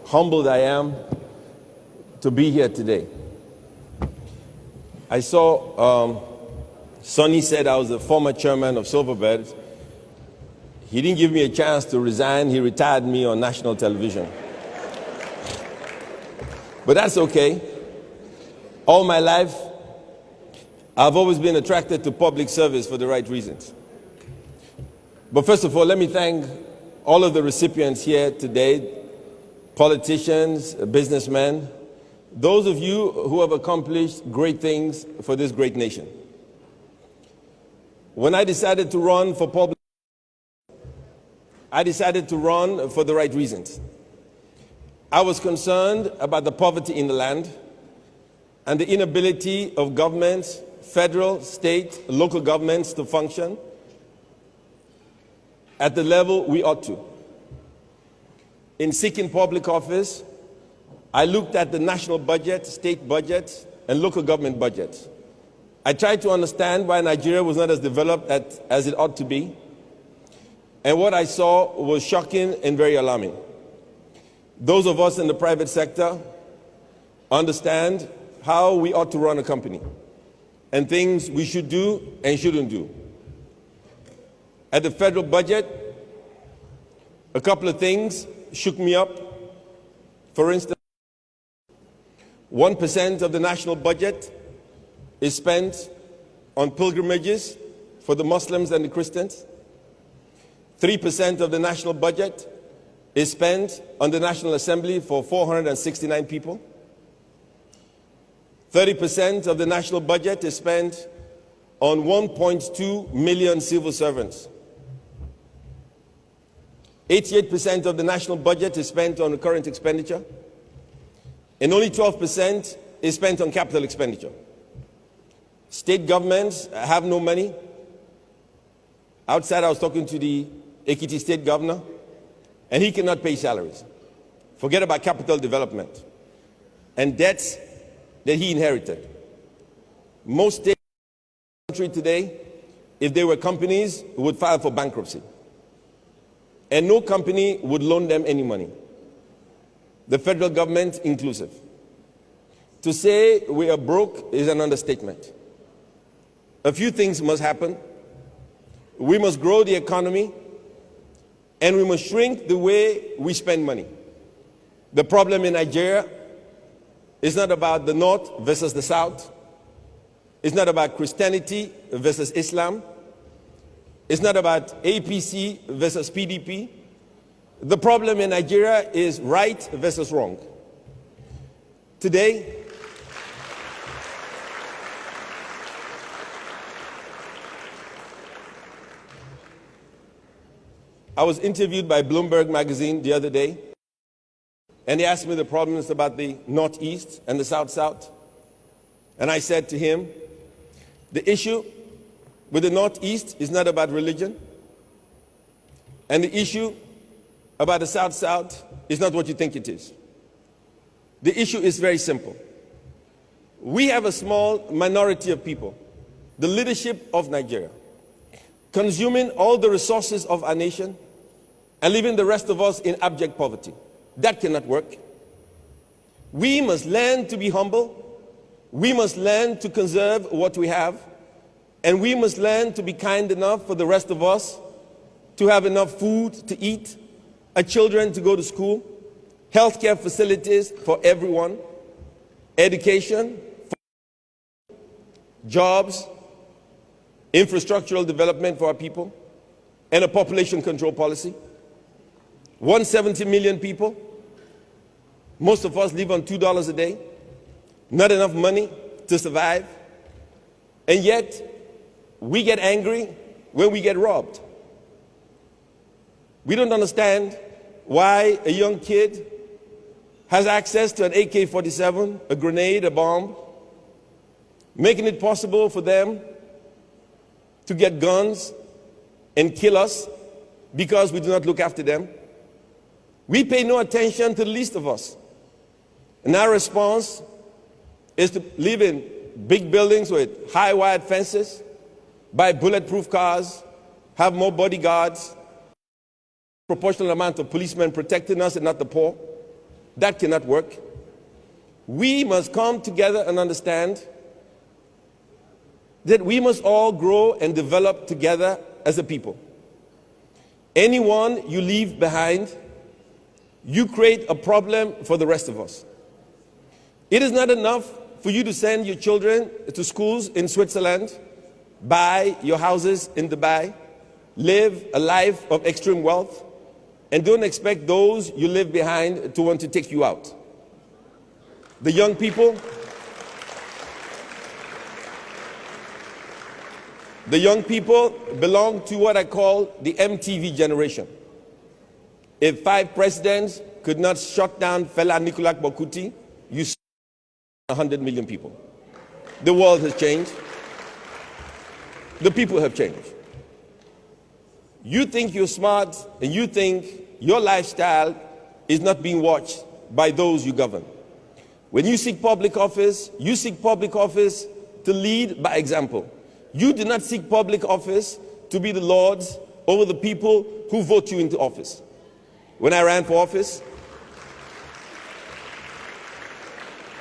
humbled I am to be here today. I saw Sonny said I was the former chairman of Silverbird. He didn't give me a chance to resign. He retired me on national television. But that's okay. All my life, I've always been attracted to public service for the right reasons. But first of all, let me thank all of the recipients here today, politicians, businessmen, those of you who have accomplished great things for this great nation. When I decided to run for public, I decided to run for the right reasons. I was concerned about the poverty in the land and the inability of governments, federal, state, local governments to function at the level we ought to. In seeking public office, I looked at the national budget, state budgets, and local government budgets. I tried to understand why Nigeria was not as developed as it ought to be. And what I saw was shocking and very alarming. Those of us in the private sector understand how we ought to run a company and things we should do and shouldn't do. At the federal budget, a couple of things shook me up. For instance, 1% of the national budget is spent on pilgrimages for the Muslims and the Christians. 3% of the national budget is spent on the National Assembly for 469 people. 30% of the national budget is spent on 1.2 million civil servants. 88% of the national budget is spent on current expenditure, and only 12% is spent on capital expenditure. State governments have no money. Outside, I was talking to the Ekiti State Governor, and he cannot pay salaries. Forget about capital development and debts that he inherited. Most states in the country today, if they were companies, would file for bankruptcy. And no company would loan them any money, the federal government inclusive. To say we are broke is an understatement. A few things must happen. We must grow the economy, and we must shrink the way we spend money. The problem in Nigeria is not about the North versus the South. It's not about Christianity versus Islam. It's not about APC versus PDP. The problem in Nigeria is right versus wrong. Today, I was interviewed by Bloomberg magazine the other day, and they asked me the problems about the Northeast and the South-South. And I said to him, the issue with the Northeast is not about religion, and the issue about the South-South is not what you think it is. The issue is very simple. We have a small minority of people, the leadership of Nigeria, consuming all the resources of our nation and leaving the rest of us in abject poverty. That cannot work. We must learn to be humble. We must learn to conserve what we have. And we must learn to be kind enough for the rest of us to have enough food to eat, our children to go to school, healthcare facilities for everyone, education, jobs, infrastructural development for our people, and a population control policy. 170 million people. Most of us live on $2 a day. Not enough money to survive. And yet, we get angry when we get robbed. We don't understand why a young kid has access to an AK-47, a grenade, a bomb, making it possible for them to get guns and kill us because we do not look after them. We pay no attention to the least of us. And our response is to live in big buildings with high wired fences, buy bulletproof cars, have more bodyguards, proportional amount of policemen protecting us and not the poor. That cannot work. We must come together and understand that we must all grow and develop together as a people. Anyone you leave behind, you create a problem for the rest of us. It is not enough for you to send your children to schools in Switzerland, buy your houses in Dubai, live a life of extreme wealth, and don't expect those you leave behind to want to take you out. The young people belong to what I call the MTV generation. If 5 presidents could not shut down Fela Nicolas Bokuti, you 100 million people. The world has changed. The people have changed. You think you're smart and you think your lifestyle is not being watched by those you govern. When you seek public office, you seek public office to lead by example. You do not seek public office to be the lords over the people who vote you into office. When I ran for office,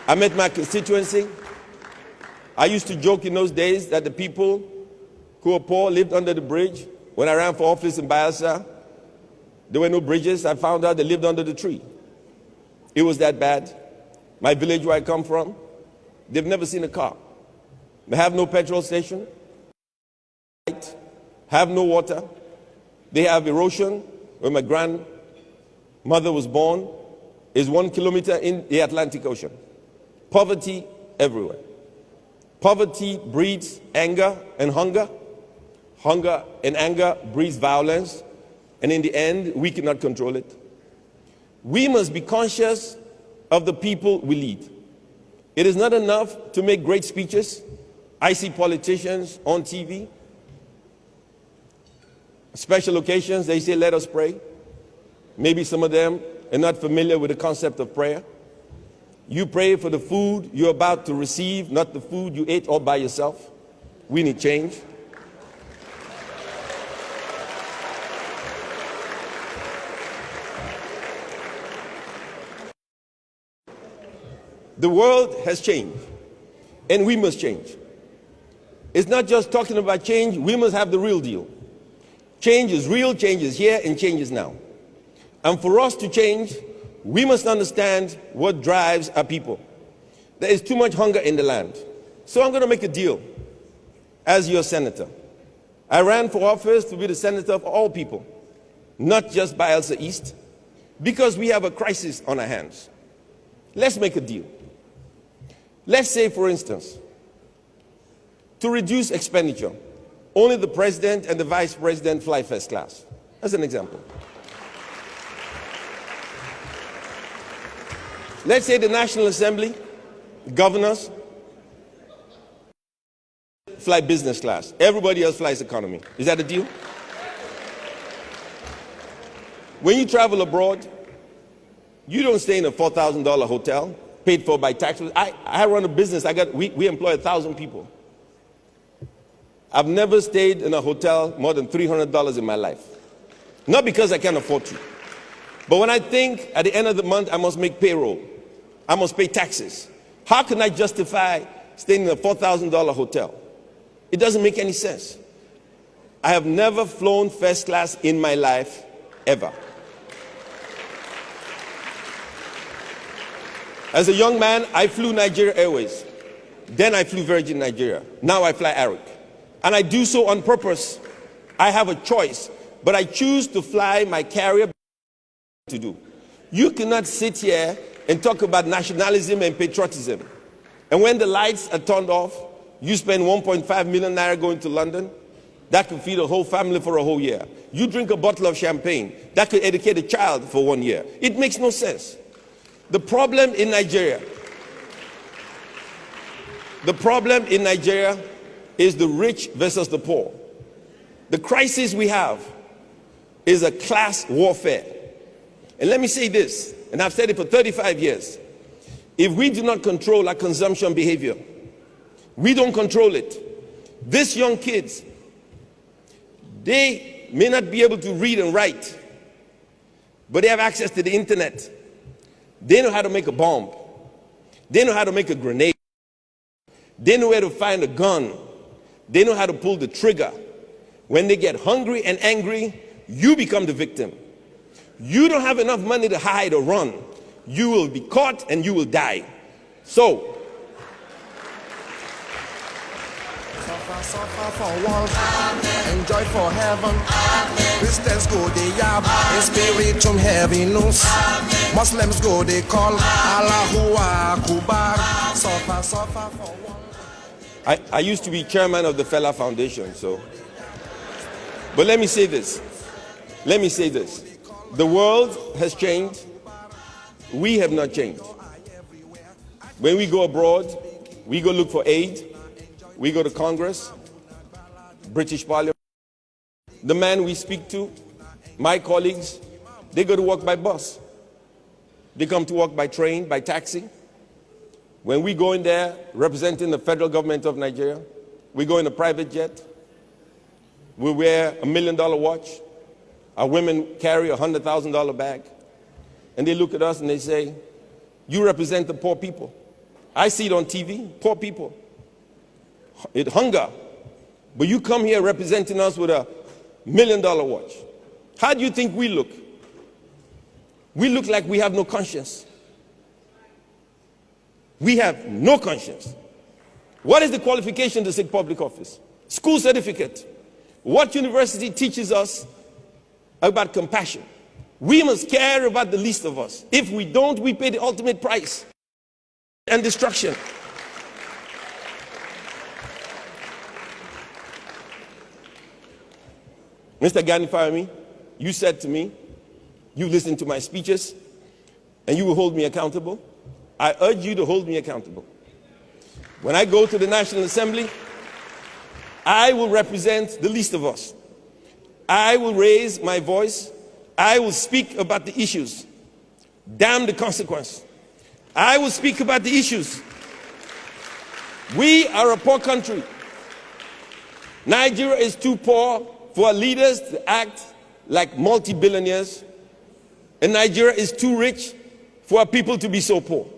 I met my constituency. I used to joke in those days that the people who were poor lived under the bridge. When I ran for office in Bayelsa, there were no bridges. I found out they lived under the tree. It was that bad. My village where I come from, they've never seen a car. They have no petrol station, have no water. They have erosion. Where my grandmother was born is 1 kilometer in the Atlantic Ocean. Poverty everywhere. Poverty breeds anger and hunger. Hunger and anger breeds violence. And in the end, we cannot control it. We must be conscious of the people we lead. It is not enough to make great speeches. I see politicians on TV. Special occasions, they say, let us pray. Maybe some of them are not familiar with the concept of prayer. You pray for the food you're about to receive, not the food you ate all by yourself. We need change. The world has changed, and we must change. It's not just talking about change, we must have the real deal. Change is real, change is here, and change is now. And for us to change, we must understand what drives our people. There is too much hunger in the land. So I'm going to make a deal as your senator. I ran for office to be the senator of all people, not just Bayelsa East, because we have a crisis on our hands. Let's make a deal. Let's say, for instance, to reduce expenditure, only the president and the vice president fly first class. As an example. Let's say the National Assembly, governors, fly business class. Everybody else flies economy. Is that a deal? When you travel abroad, you don't stay in a $4,000 hotel paid for by taxes. I run a business. We employ 1,000 people. I've never stayed in a hotel more than $300 in my life. Not because I can't afford to. But when I think at the end of the month I must make payroll, I must pay taxes. How can I justify staying in a $4,000 hotel? It doesn't make any sense. I have never flown first class in my life, ever. As a young man, I flew Nigeria Airways. Then I flew Virgin Nigeria. Now I fly Arik. And I do so on purpose. I have a choice, but I choose to fly my carrier to do. You cannot sit here and talk about nationalism and patriotism. And when the lights are turned off, you spend 1.5 million naira going to London. That could feed a whole family for a whole year. You drink a bottle of champagne. That could educate a child for 1 year. It makes no sense. The problem in Nigeria is the rich versus the poor. The crisis we have is a class warfare. And let me say this, and I've said it for 35 years. If we do not control our consumption behavior, we don't control it. These young kids, they may not be able to read and write, but they have access to the internet. They know how to make a bomb. They know how to make a grenade. They know where to find a gun. They know how to pull the trigger. When they get hungry and angry, you become the victim. You don't have enough money to hide or run. You will be caught and you will die. So, suffer for walls, enjoy for heaven. Christians go they yab, in spiritual heaviness. Muslims go they call Allahu Akbar. Suffer for walls. I used to be chairman of the Fela Foundation, so. But let me say this. Let me say this. The world has changed. We have not changed. When we go abroad, we go look for aid. We go to Congress, British Parliament. The man we speak to, my colleagues, they go to work by bus. They come to work by train, by taxi. When we go in there representing the federal government of Nigeria, we go in a private jet. We wear $1 million watch. Our women carry a $100,000 bag. And they look at us and they say, you represent the poor people. I see it on TV, poor people. It hunger. But you come here representing us with $1 million watch. How do you think we look? We look like we have no conscience. We have no conscience. What is the qualification to seek public office? School certificate. What university teaches us about compassion? We must care about the least of us. If we don't, we pay the ultimate price and destruction. Mr. Gani Fawehinmi, you said to me, you listened to my speeches, and you will hold me accountable. I urge you to hold me accountable. When I go to the National Assembly, I will represent the least of us. I will raise my voice. I will speak about the issues. Damn the consequence. I will speak about the issues. We are a poor country. Nigeria is too poor for our leaders to act like multi-billionaires. And Nigeria is too rich for our people to be so poor.